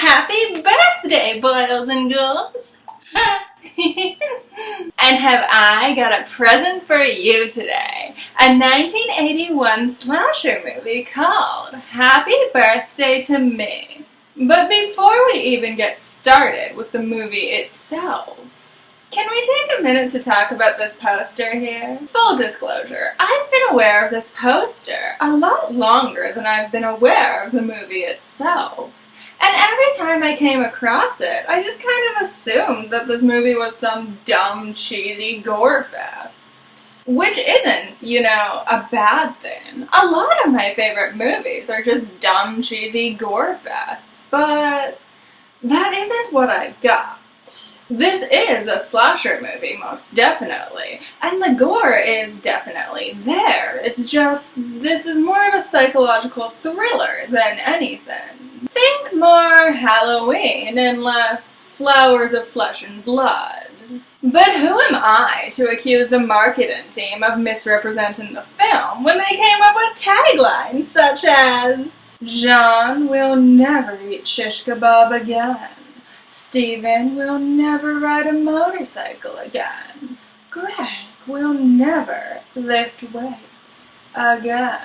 Happy birthday, boys and girls! And have I got a present for you today. A 1981 slasher movie called Happy Birthday to Me. But before we even get started with the movie itself, can we take a minute to talk about this poster here? Full disclosure, I've been aware of this poster a lot longer than I've been aware of the movie itself. And every time I came across it, I just kind of assumed that this movie was some dumb, cheesy gore fest. Which isn't, a bad thing. A lot of my favorite movies are just dumb, cheesy gore fests, but that isn't what I've got. This is a slasher movie, most definitely, and the gore is definitely there. It's just, this is more of a psychological thriller than anything. Think more Halloween and less Flowers of Flesh and Blood. But who am I to accuse the marketing team of misrepresenting the film when they came up with taglines such as, "John will never eat shish kebab again. Stephen will never ride a motorcycle again. Greg will never lift weights again.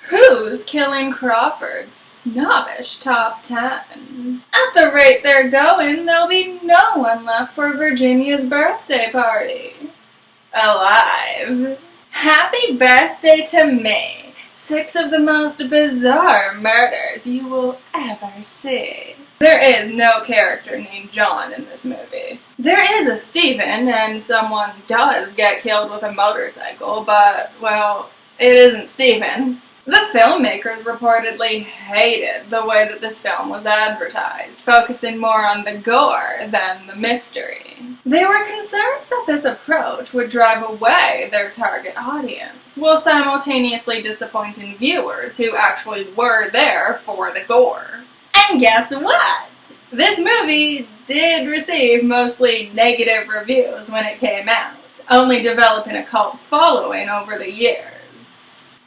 Who's killing Crawford's snobbish top 10? At the rate they're going, there'll be no one left for Virginia's birthday party alive. Happy birthday to me. 6 of the most bizarre murders you will ever see." There is no character named John in this movie. There is a Stephen, and someone does get killed with a motorcycle, but, well, it isn't Stephen. The filmmakers reportedly hated the way that this film was advertised, focusing more on the gore than the mystery. They were concerned that this approach would drive away their target audience, while simultaneously disappointing viewers who actually were there for the gore. And guess what? This movie did receive mostly negative reviews when it came out, only developing a cult following over the years.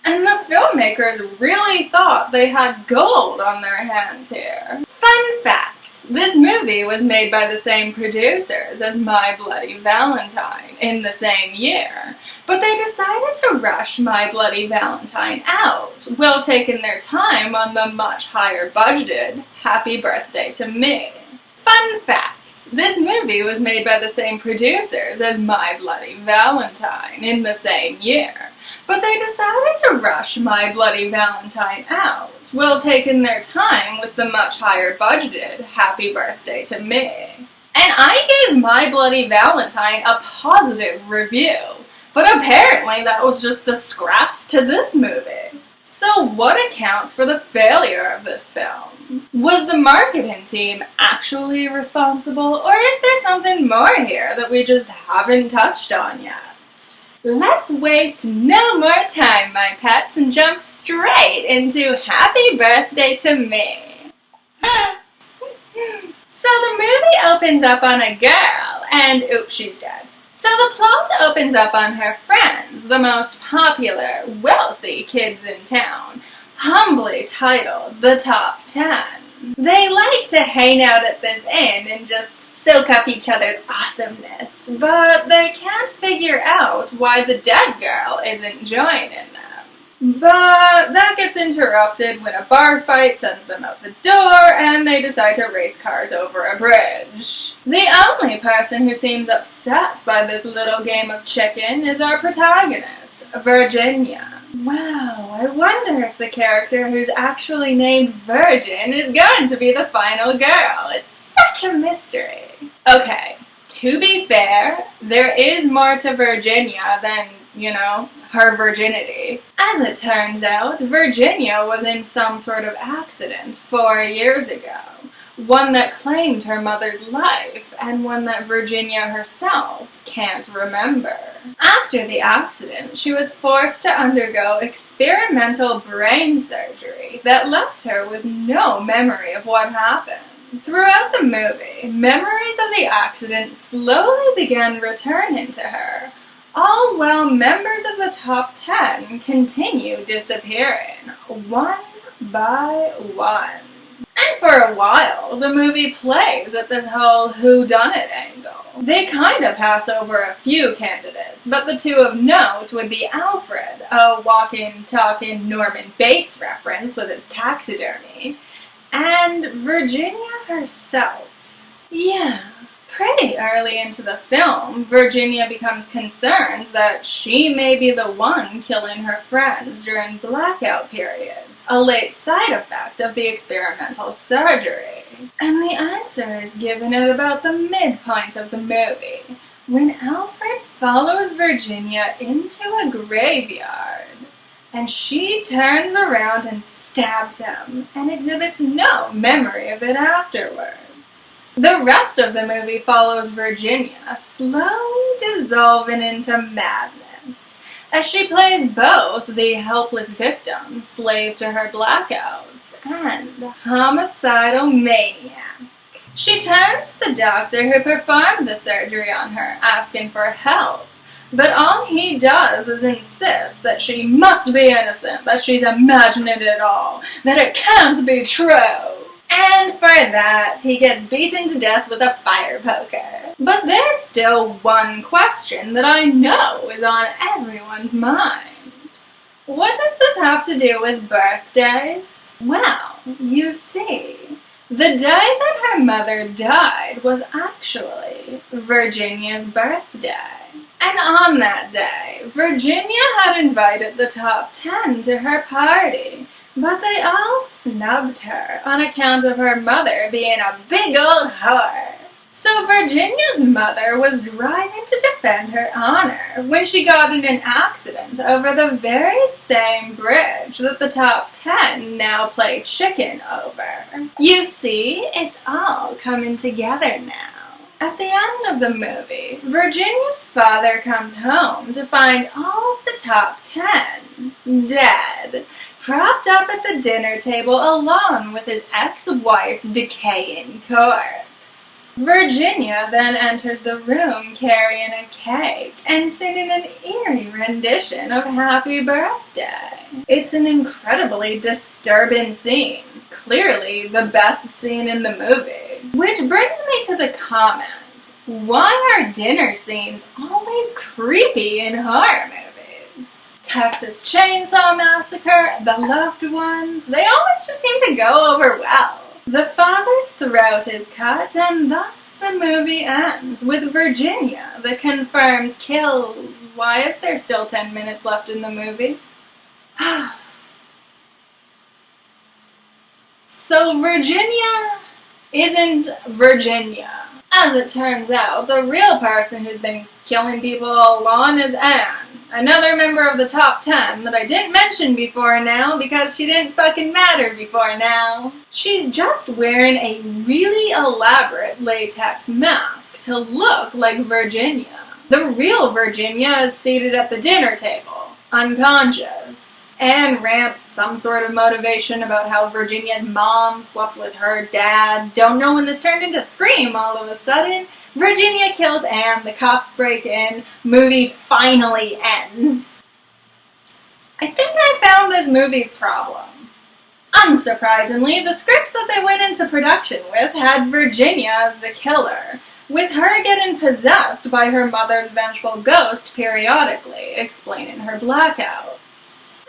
And the filmmakers really thought they had gold on their hands here. Fun fact, this movie was made by the same producers as My Bloody Valentine in the same year, but they decided to rush My Bloody Valentine out, while taking their time on the much higher budgeted Happy Birthday to Me. Fun fact, this movie was made by the same producers as My Bloody Valentine in the same year, but they decided to rush My Bloody Valentine out, while taking their time with the much higher budgeted Happy Birthday to Me. And I gave My Bloody Valentine a positive review, but apparently that was just the scraps to this movie. So what accounts for the failure of this film? Was the marketing team actually responsible, or is there something more here that we just haven't touched on yet? Let's waste no more time, my pets, and jump straight into Happy Birthday to Me. So the movie opens up on a girl, and oops, she's dead. So the plot opens up on her friends, the most popular, wealthy kids in town, humbly titled The Top 10. They like to hang out at this inn and just soak up each other's awesomeness, but they can't figure out why the dead girl isn't joining them. But that gets interrupted when a bar fight sends them out the door and they decide to race cars over a bridge. The only person who seems upset by this little game of chicken is our protagonist, Virginia. Wow, I wonder if the character who's actually named Virgin is going to be the final girl. It's such a mystery. Okay, to be fair, there is more to Virginia than, her virginity. As it turns out, Virginia was in some sort of accident 4 years ago. One that claimed her mother's life, and one that Virginia herself can't remember. After the accident, she was forced to undergo experimental brain surgery that left her with no memory of what happened. Throughout the movie, memories of the accident slowly began returning to her, all while members of the top 10 continue disappearing, one by one. And for a while, the movie plays at this whole whodunit angle. They kinda pass over a few candidates, but the two of note would be Alfred, a walking, talking Norman Bates reference with his taxidermy, and Virginia herself. Yeah. Pretty early into the film, Virginia becomes concerned that she may be the one killing her friends during blackout periods, a late side effect of the experimental surgery. And the answer is given at about the midpoint of the movie, when Alfred follows Virginia into a graveyard, and she turns around and stabs him, and exhibits no memory of it afterwards. The rest of the movie follows Virginia slowly dissolving into madness, as she plays both the helpless victim, slave to her blackouts, and homicidal maniac. She turns to the doctor who performed the surgery on her, asking for help, but all he does is insist that she must be innocent, that she's imagining it all, that it can't be true. And for that, he gets beaten to death with a fire poker. But there's still one question that I know is on everyone's mind. What does this have to do with birthdays? Well, you see, the day that her mother died was actually Virginia's birthday. And on that day, Virginia had invited the top 10 to her party, but they all snubbed her on account of her mother being a big old whore. So Virginia's mother was driving to defend her honor when she got in an accident over the very same bridge that the top 10 now play chicken over. You see, it's all coming together now. At the end of the movie, Virginia's father comes home to find all of the top 10 dead, propped up at the dinner table along with his ex-wife's decaying corpse. Virginia then enters the room carrying a cake and singing an eerie rendition of Happy Birthday. It's an incredibly disturbing scene, clearly the best scene in the movie. Which brings me to the comment, why are dinner scenes always creepy in horror movies? Texas Chainsaw Massacre, The Loved Ones, they always just seem to go over well. The father's throat is cut, and thus the movie ends with Virginia, the confirmed kill. Why is there still 10 minutes left in the movie? So Virginia isn't Virginia. As it turns out, the real person who's been killing people all along is Anne, another member of the top 10 that I didn't mention before now because she didn't fucking matter before now. She's just wearing a really elaborate latex mask to look like Virginia. The real Virginia is seated at the dinner table, unconscious. Anne rants some sort of motivation about how Virginia's mom slept with her dad. Don't know when this turned into Scream all of a sudden. Virginia kills Anne, the cops break in, movie finally ends. I think I found this movie's problem. Unsurprisingly, the script that they went into production with had Virginia as the killer, with her getting possessed by her mother's vengeful ghost periodically, explaining her blackouts.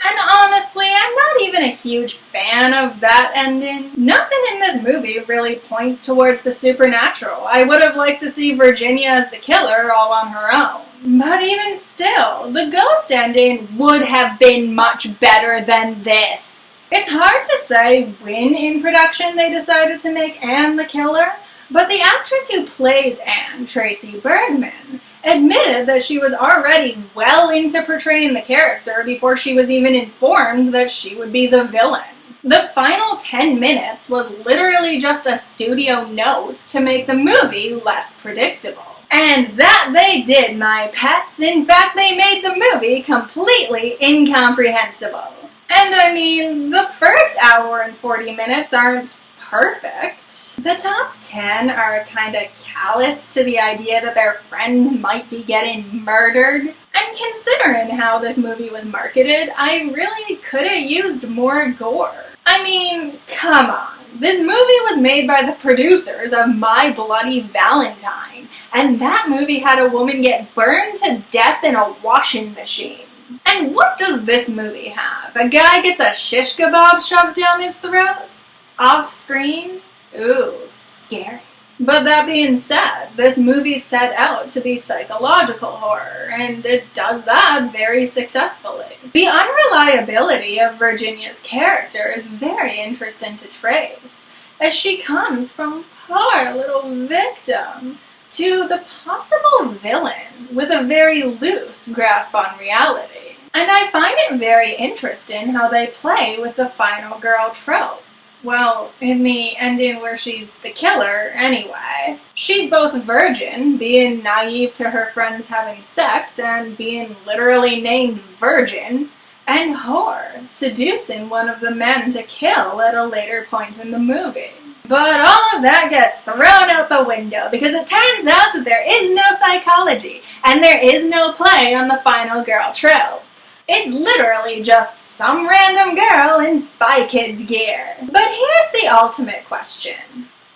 And honestly, I'm not even a huge fan of that ending. Nothing in this movie really points towards the supernatural. I would have liked to see Virginia as the killer all on her own. But even still, the ghost ending would have been much better than this. It's hard to say when in production they decided to make Anne the killer, but the actress who plays Anne, Tracy Bergman, admitted that she was already well into portraying the character before she was even informed that she would be the villain. The final 10 minutes was literally just a studio note to make the movie less predictable. And that they did, my pets. In fact, they made the movie completely incomprehensible. And I mean, the first hour and 40 minutes aren't perfect. The top 10 are kinda callous to the idea that their friends might be getting murdered. And considering how this movie was marketed, I really could've used more gore. I mean, come on. This movie was made by the producers of My Bloody Valentine, and that movie had a woman get burned to death in a washing machine. And what does this movie have? A guy gets a shish kebab shoved down his throat? Off screen? Ooh, scary. But that being said, this movie set out to be psychological horror, and it does that very successfully. The unreliability of Virginia's character is very interesting to trace, as she comes from poor little victim to the possible villain with a very loose grasp on reality. And I find it very interesting how they play with the final girl trope. Well, in the ending where she's the killer, anyway. She's both virgin, being naive to her friends having sex and being literally named Virgin, and whore, seducing one of the men to kill at a later point in the movie. But all of that gets thrown out the window because it turns out that there is no psychology and there is no play on the final girl trope. It's literally just some random girl in Spy Kids gear. But here's the ultimate question.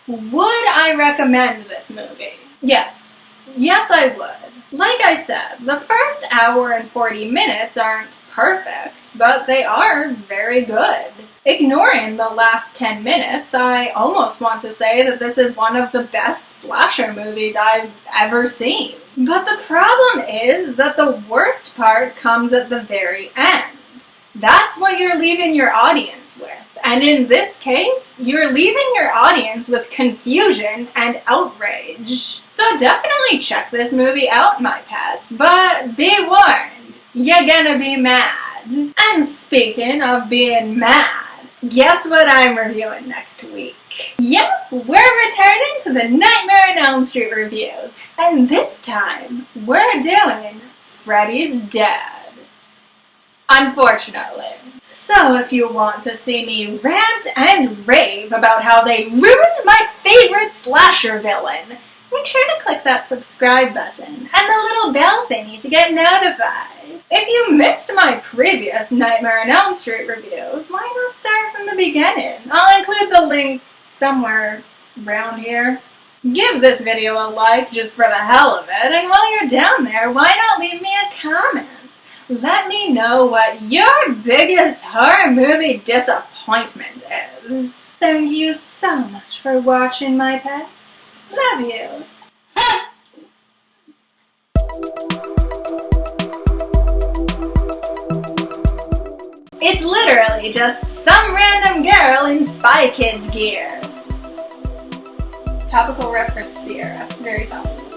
Would I recommend this movie? Yes. Yes, I would. Like I said, the first hour and 40 minutes aren't perfect, but they are very good. Ignoring the last 10 minutes, I almost want to say that this is one of the best slasher movies I've ever seen. But the problem is that the worst part comes at the very end. That's what you're leaving your audience with. And in this case, you're leaving your audience with confusion and outrage. So definitely check this movie out, my pets, but be warned, you're gonna be mad. And speaking of being mad, guess what I'm reviewing next week? Yep, we're returning to the Nightmare on Elm Street reviews, and this time, we're doing Freddy's Dead. Unfortunately. So if you want to see me rant and rave about how they ruined my favorite slasher villain, make sure to click that subscribe button and the little bell thingy to get notified. If you missed my previous Nightmare on Elm Street reviews, why not start from the beginning? I'll include the link somewhere around here. Give this video a like just for the hell of it, and while you're down there, why not leave me a comment? Let me know what your biggest horror movie disappointment is. Thank you so much for watching, my pets. Love you. It's literally just some random girl in Spy Kids gear. Topical reference here, very topical.